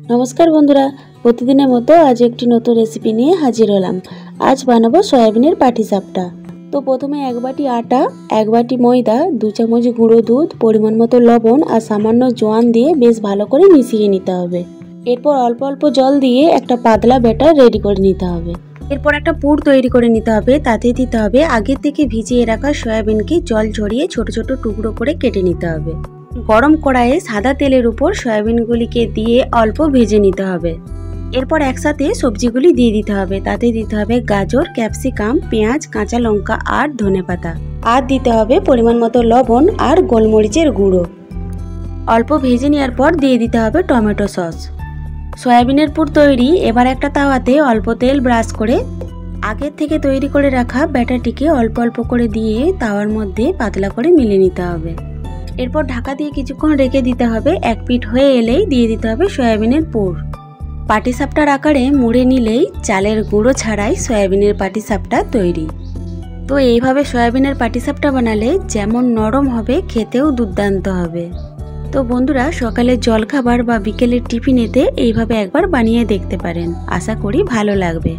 নমস্কার বন্ধুরা, প্রতিদিনের মতো আজ একটি নতুন রেসিপি নিয়ে হাজির হলাম। আজ বানাবো সয়াবিনের পাটিসাপটা। তো প্রথমে 1 বাটি আটা, 1 বাটি ময়দা, 2 চামচ গুঁড়ো দুধ, পরিমাণ মতো লবণ আর সামান্য জোয়ান দিয়ে বেশ ভালো করে মিশিয়ে নিতে হবে। এরপর অল্প অল্প জল দিয়ে একটা পাতলা ব্যাটার রেডি করে নিতে হবে। এরপর একটা পুর তৈরি করে নিতে হবে। তাতে দিতে হবে আগে থেকে ভিজিয়ে রাখা সয়াবিনকে জল ঝরিয়ে ছোট ছোট টুকরো করে কেটে নিতে হবে। গরম কড়াইয়ে সাদা তেলের উপর সয়াবিনগুলিকে দিয়ে অল্প ভেজে নিতে হবে। এরপর একসাথে সবজিগুলি দিয়ে দিতে হবে। তাতে দিতে হবে গাজর, ক্যাপসিকাম, পেঁয়াজ, কাঁচা লঙ্কা আর ধনেপাতা। আর দিতে হবে পরিমাণ মতো লবণ আর গোলমরিচের গুঁড়ো। অল্প ভেজে নেওয়ার পর দিয়ে দিতে হবে টমেটো সস। সয়াবিনের পুর তৈরি। এবার একটা তাওয়াতে অল্প তেল ব্রাশ করে আগের থেকে তৈরি করে রাখা ব্যাটারটিকে অল্প অল্প করে দিয়ে তাওয়ার মধ্যে পাতলা করে মিলিয়ে নিতে হবে। এরপর ঢাকা দিয়ে কিছুক্ষণ রেখে দিতে হবে। এক পিঠ হয়ে এলেই দিয়ে দিতে হবে সয়াবিনের পুর। পাটিসাপটার আকারে মুড়ে নিলেই চালের গুঁড়ো ছাড়াই সয়াবিনের পাটিসাপটা তৈরি। তো এইভাবে সয়াবিনের পাটিসাপটা বানালে যেমন নরম হবে, খেতেও দুর্দান্ত হবে। তো বন্ধুরা, সকালের জলখাবার বা বিকেলের টিফিনেতে এইভাবে একবার বানিয়ে দেখতে পারেন। আশা করি ভালো লাগবে।